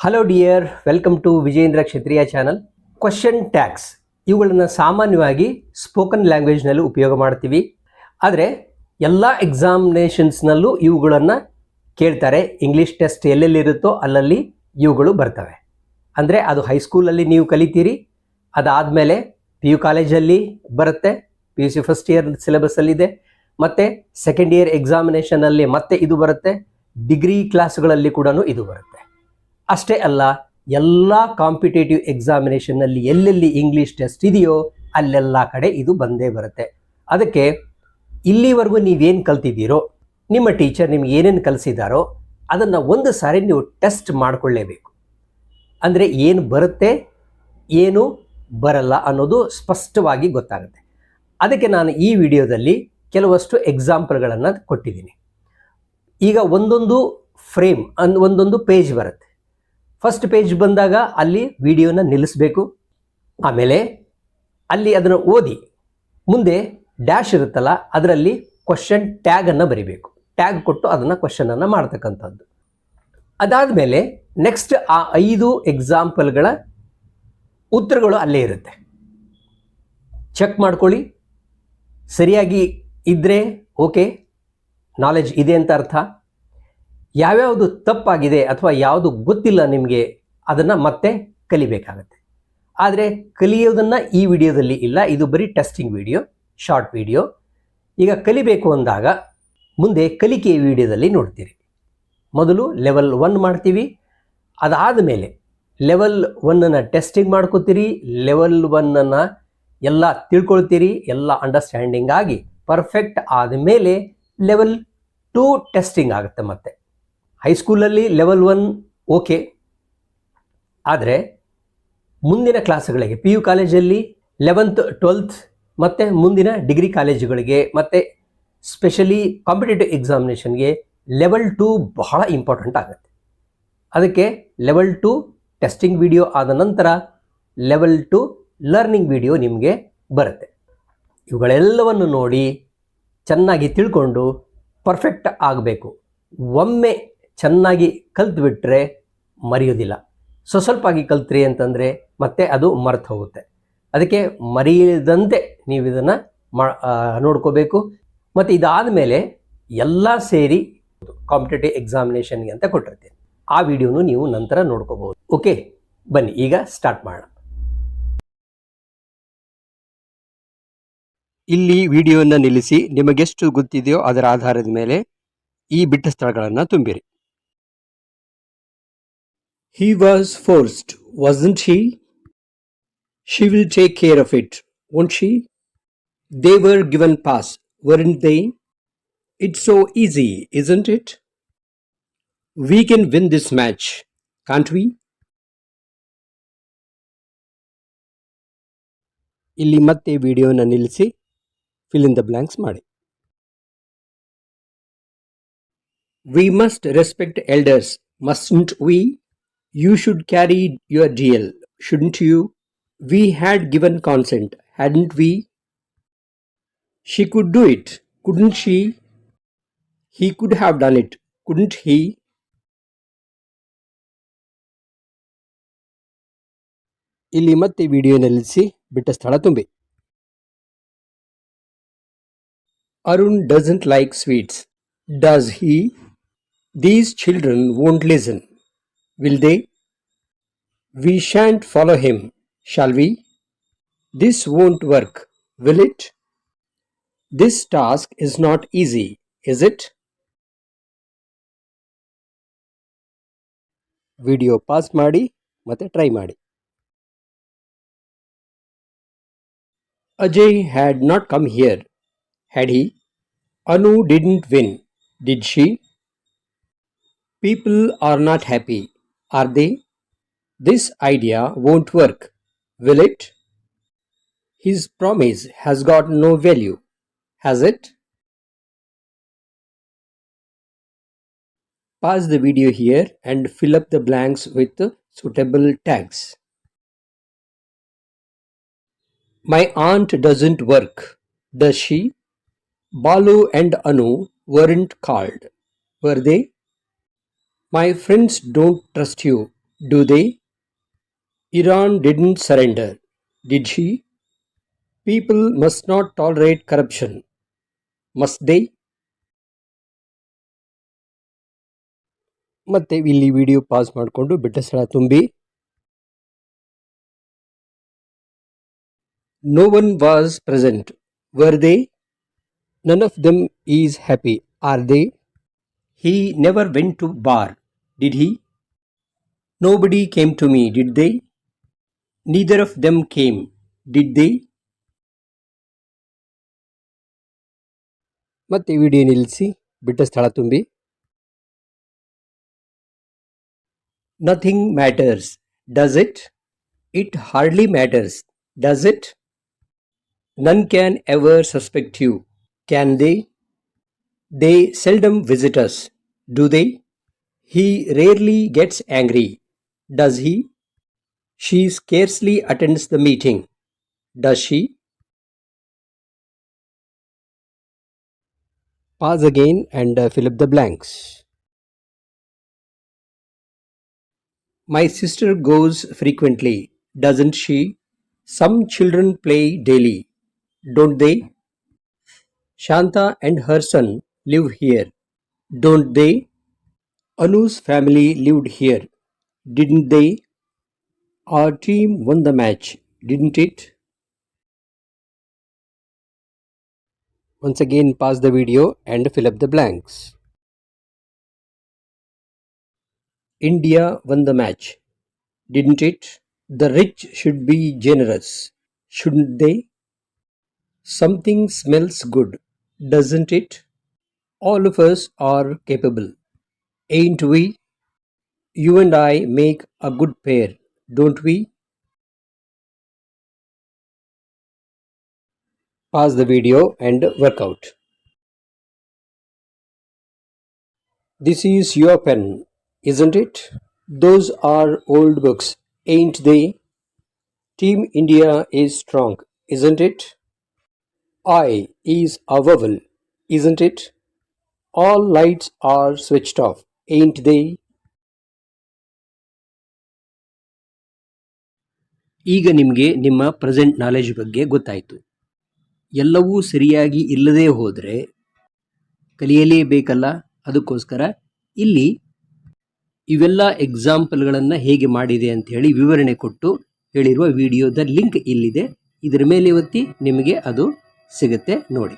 Hello dear, welcome to Vijendra Kshatriya channel. Question tags ಇವುಗಳನ್ನು ಸಾಮಾನ್ಯವಾಗಿ spoken ಲ್ಯಾಂಗ್ವೇಜ್ನಲ್ಲಿ ಉಪಯೋಗ ಮಾಡ್ತೀವಿ. ಆದರೆ ಎಲ್ಲ ಎಕ್ಸಾಮಿನೇಷನ್ಸ್ನಲ್ಲೂ ಇವುಗಳನ್ನು ಕೇಳ್ತಾರೆ. ಇಂಗ್ಲೀಷ್ ಟೆಸ್ಟ್ ಎಲ್ಲೆಲ್ಲಿರುತ್ತೋ ಅಲ್ಲಲ್ಲಿ ಇವುಗಳು ಬರ್ತವೆ. ಅಂದರೆ ಅದು ಹೈಸ್ಕೂಲಲ್ಲಿ ನೀವು ಕಲಿತೀರಿ, ಅದಾದಮೇಲೆ ಪಿ ಯು ಕಾಲೇಜಲ್ಲಿ ಬರುತ್ತೆ, P U C first year ಸಿಲೆಬಸ್ಸಲ್ಲಿದೆ, ಮತ್ತು ಸೆಕೆಂಡ್ ಇಯರ್ ಎಕ್ಸಾಮಿನೇಷನಲ್ಲಿ ಮತ್ತೆ ಇದು ಬರುತ್ತೆ, ಡಿಗ್ರಿ ಕ್ಲಾಸ್ಗಳಲ್ಲಿ ಕೂಡ ಇದು ಬರುತ್ತೆ. ಅಷ್ಟೇ ಅಲ್ಲ, ಎಲ್ಲ ಕಾಂಪಿಟೇಟಿವ್ ಎಕ್ಸಾಮಿನೇಷನ್ನಲ್ಲಿ ಎಲ್ಲೆಲ್ಲಿ ಇಂಗ್ಲೀಷ್ ಟೆಸ್ಟ್ ಇದೆಯೋ ಅಲ್ಲೆಲ್ಲ ಕಡೆ ಇದು ಬಂದೇ ಬರುತ್ತೆ. ಅದಕ್ಕೆ ಇಲ್ಲಿವರೆಗೂ ನೀವೇನು ಕಲ್ತಿದ್ದೀರೋ, ನಿಮ್ಮ ಟೀಚರ್ ನಿಮ್ಗೆ ಏನೇನು ಕಲಿಸಿದಾರೋ ಅದನ್ನು ಒಂದು ಸಾರಿ ನೀವು ಟೆಸ್ಟ್ ಮಾಡಿಕೊಳ್ಳೇಬೇಕು. ಅಂದರೆ ಏನು ಬರುತ್ತೆ, ಏನು ಬರಲ್ಲ ಅನ್ನೋದು ಸ್ಪಷ್ಟವಾಗಿ ಗೊತ್ತಾಗುತ್ತೆ. ಅದಕ್ಕೆ ನಾನು ಈ ವಿಡಿಯೋದಲ್ಲಿ ಕೆಲವಷ್ಟು ಎಕ್ಸಾಂಪಲ್ಗಳನ್ನು ಕೊಟ್ಟಿದ್ದೀನಿ. ಈಗ ಒಂದೊಂದು ಫ್ರೇಮ್ ಒಂದೊಂದು ಪೇಜ್ ಬರುತ್ತೆ. ಫಸ್ಟ್ ಪೇಜ್ ಬಂದಾಗ ಅಲ್ಲಿ ವಿಡಿಯೋನ ನಿಲ್ಲಿಸಬೇಕು. ಆಮೇಲೆ ಅಲ್ಲಿ ಅದನ್ನು ಓದಿ ಮುಂದೆ ಡ್ಯಾಶ್ ಇರುತ್ತಲ್ಲ, ಅದರಲ್ಲಿ ಕ್ವಶನ್ ಟ್ಯಾಗನ್ನು ಬರಿಬೇಕು. ಟ್ಯಾಗ್ ಕೊಟ್ಟು ಅದನ್ನು ಕ್ವಶನನ್ನು ಮಾಡ್ತಕ್ಕಂಥದ್ದು. ಅದಾದಮೇಲೆ ನೆಕ್ಸ್ಟ್ ಆ 5 ಎಕ್ಸಾಂಪಲ್ಗಳ ಉತ್ತರಗಳು ಅಲ್ಲೇ ಇರುತ್ತೆ. ಚೆಕ್ ಮಾಡ್ಕೊಳ್ಳಿ. ಸರಿಯಾಗಿ ಇದ್ದರೆ ಓಕೆ, ನಾಲೆಜ್ ಇದೆ ಅಂತ ಅರ್ಥ. ಯಾವ್ಯಾವುದು ತಪ್ಪಾಗಿದೆ ಅಥವಾ ಯಾವುದು ಗೊತ್ತಿಲ್ಲ ನಿಮಗೆ, ಅದನ್ನು ಮತ್ತೆ ಕಲಿಬೇಕಾಗತ್ತೆ. ಆದರೆ ಕಲಿಯೋದನ್ನು ಈ ವಿಡಿಯೋದಲ್ಲಿ ಇಲ್ಲ, ಇದು ಬರೀ ಟೆಸ್ಟಿಂಗ್ ವಿಡಿಯೋ, ಶಾರ್ಟ್ ವಿಡಿಯೋ. ಈಗ ಕಲಿಬೇಕು ಅಂದಾಗ ಮುಂದೆ ಕಲಿಕೆಯ ವಿಡಿಯೋದಲ್ಲಿ ನೋಡ್ತೀರಿ. ಮೊದಲು ಲೆವೆಲ್ 1 ಮಾಡ್ತೀವಿ, ಅದಾದ ಮೇಲೆ ಲೆವೆಲ್ 1 ಟೆಸ್ಟಿಂಗ್ ಮಾಡ್ಕೋತೀರಿ. ಲೆವೆಲ್ 1 ಎಲ್ಲ ತಿಳ್ಕೊಳ್ತೀರಿ, ಎಲ್ಲ ಅಂಡರ್ಸ್ಟ್ಯಾಂಡಿಂಗ್ ಆಗಿ ಪರ್ಫೆಕ್ಟ್ ಆದಮೇಲೆ ಲೆವೆಲ್ 2 ಟೆಸ್ಟಿಂಗ್ ಆಗುತ್ತೆ. ಮತ್ತೆ ಹೈಸ್ಕೂಲಲ್ಲಿ ಲೆವೆಲ್ 1 ಓಕೆ, ಆದರೆ ಮುಂದಿನ ಕ್ಲಾಸ್ಗಳಿಗೆ ಪಿ ಯು ಕಾಲೇಜಲ್ಲಿ 11th 12th ಮತ್ತು ಮುಂದಿನ ಡಿಗ್ರಿ ಕಾಲೇಜುಗಳಿಗೆ ಮತ್ತು ಸ್ಪೆಷಲಿ ಕಾಂಪಿಟೇಟಿವ್ ಎಕ್ಸಾಮಿನೇಷನ್ಗೆ ಲೆವೆಲ್ 2 ಬಹಳ ಇಂಪಾರ್ಟೆಂಟ್ ಆಗುತ್ತೆ. ಅದಕ್ಕೆ ಲೆವೆಲ್ 2 ಟೆಸ್ಟಿಂಗ್ ವಿಡಿಯೋ ಆದ ನಂತರ ಲೆವೆಲ್ 2 ಲರ್ನಿಂಗ್ ವಿಡಿಯೋ ನಿಮಗೆ ಬರುತ್ತೆ. ಇವುಗಳೆಲ್ಲವನ್ನು ನೋಡಿ ಚೆನ್ನಾಗಿ ತಿಳ್ಕೊಂಡು ಪರ್ಫೆಕ್ಟ್ ಆಗಬೇಕು. ಒಮ್ಮೆ ಚೆನ್ನಾಗಿ ಕಲ್ತ್ಬಿಟ್ರೆ ಮರೆಯೋದಿಲ್ಲ. ಸ್ವಲ್ಪಾಗಿ ಕಲ್ತ್ರಿ ಅಂತಂದರೆ ಮತ್ತೆ ಅದು ಮರೆತು ಹೋಗುತ್ತೆ. ಅದಕ್ಕೆ ಮರೆಯದಂತೆ ನೀವು ಇದನ್ನು ನೋಡ್ಕೋಬೇಕು. ಮತ್ತು ಇದಾದ ಮೇಲೆ ಎಲ್ಲ ಸೇರಿ ಕಾಂಪಿಟೇಟಿವ್ ಎಕ್ಸಾಮಿನೇಷನ್ಗೆ ಅಂತ ಕೊಟ್ಟಿರ್ತೀನಿ. ಆ ವಿಡಿಯೋನು ನೀವು ನಂತರ ನೋಡ್ಕೋಬಹುದು. ಓಕೆ, ಬನ್ನಿ ಈಗ ಸ್ಟಾರ್ಟ್ ಮಾಡೋಣ. ಇಲ್ಲಿ ವಿಡಿಯೋನ ನಿಲ್ಲಿಸಿ ನಿಮಗೆಷ್ಟು ಗೊತ್ತಿದೆಯೋ ಅದರ ಆಧಾರದ ಮೇಲೆ ಈ ಬಿಟ್ಟ ಸ್ಥಳಗಳನ್ನು ತುಂಬಿರಿ. He was forced, wasn't he? She will take care of it, won't she? They were given pass, weren't they? It's so easy, isn't it? We can win this match, can't we? ಇಲ್ಲಿ ಮತ್ತೆ ವಿಡಿಯೋನ ನಿಲ್ಲಿಸಿ fill in the blanks ಮಾಡಿ. We must respect elders, mustn't we? You should carry your DL, shouldn't you? We had given consent, hadn't we? She could do it, couldn't she? He could have done it, couldn't he? ಇಲ್ಲಿ ಮತ್ತೆ video ನಿಲ್ಲಿಸಿ ಬಿಟ್ಟ ಸ್ಥಳ ತುಂಬಿ. Arun doesn't like sweets, does he? These children won't listen, will they? We shan't follow him, shall we? This won't work, will it? This task is not easy, is it? Video pause ಮಾಡಿ ಮತ್ತೆ try ಮಾಡಿ. Ajay had not come here, had he? Anu didn't win, did she? People are not happy, are they? This idea won't work, will it? His promise has got no value, has it? Pause the video here and fill up the blanks with suitable tags. My aunt doesn't work, does she? Balu and Anu weren't called, were they? My friends don't trust you, Do they? Iran didn't surrender. Did she? People must not tolerate corruption. Must they? ಮತ್ತೆ ಇಲ್ಲಿ video pause ಮಾಡಿಕೊಂಡು ಬಿಟ್ಟ ಸ್ಥಳ ತುಂಬಿ. No one was present. Were they? None of them is happy. Are they? He never went to bar. Did he? Nobody came to me. Did they? Neither of them came. Did they? ಮತ್ತೆ video ನಿಲ್ಲಿಸಿ ಬಿಟ್ಟ ಸ್ಥಳ ತುಂಬಿ. Nothing matters. Does it? It hardly matters. Does it? None can ever suspect you. Can they? They seldom visit us. Do they? He rarely gets angry. Does he? She scarcely attends the meeting. Does she? Pause again and fill up the blanks. My sister goes frequently, doesn't she? Some children play daily, don't they? Shanta and her son live here, don't they? Anu's family lived here, didn't they? Our team won the match, didn't it? Once again, pause the video and fill up the blanks. India won the match, didn't it? The rich should be generous, shouldn't they? Something smells good, doesn't it? All of us are capable, ain't we? You and I make a good pair, don't we? Pause the video and work out. This is your pen, isn't it? Those are old books, ain't they? Team India is strong, isn't it? I is a vowel, isn't it? All lights are switched off, ain't they? ಈಗ ನಿಮಗೆ ನಿಮ್ಮ present knowledge ಬಗ್ಗೆ ಗೊತ್ತಾಯಿತು. ಎಲ್ಲವೂ ಸರಿಯಾಗಿ ಇಲ್ಲದೇ ಹೋದರೆ ಕಲಿಯಲೇಬೇಕಲ್ಲ. ಅದಕ್ಕೋಸ್ಕರ ಇಲ್ಲಿ ಇವೆಲ್ಲ ಎಕ್ಸಾಂಪಲ್ಗಳನ್ನು ಹೇಗೆ ಮಾಡಿದೆ ಅಂತ ಹೇಳಿ ವಿವರಣೆ ಕೊಟ್ಟು ಹೇಳಿರುವ ವಿಡಿಯೋದ ಲಿಂಕ್ ಇಲ್ಲಿದೆ. ಇದರ ಮೇಲೆ ಒತ್ತಿ ನಿಮಗೆ ಅದು ಸಿಗುತ್ತೆ ನೋಡಿ.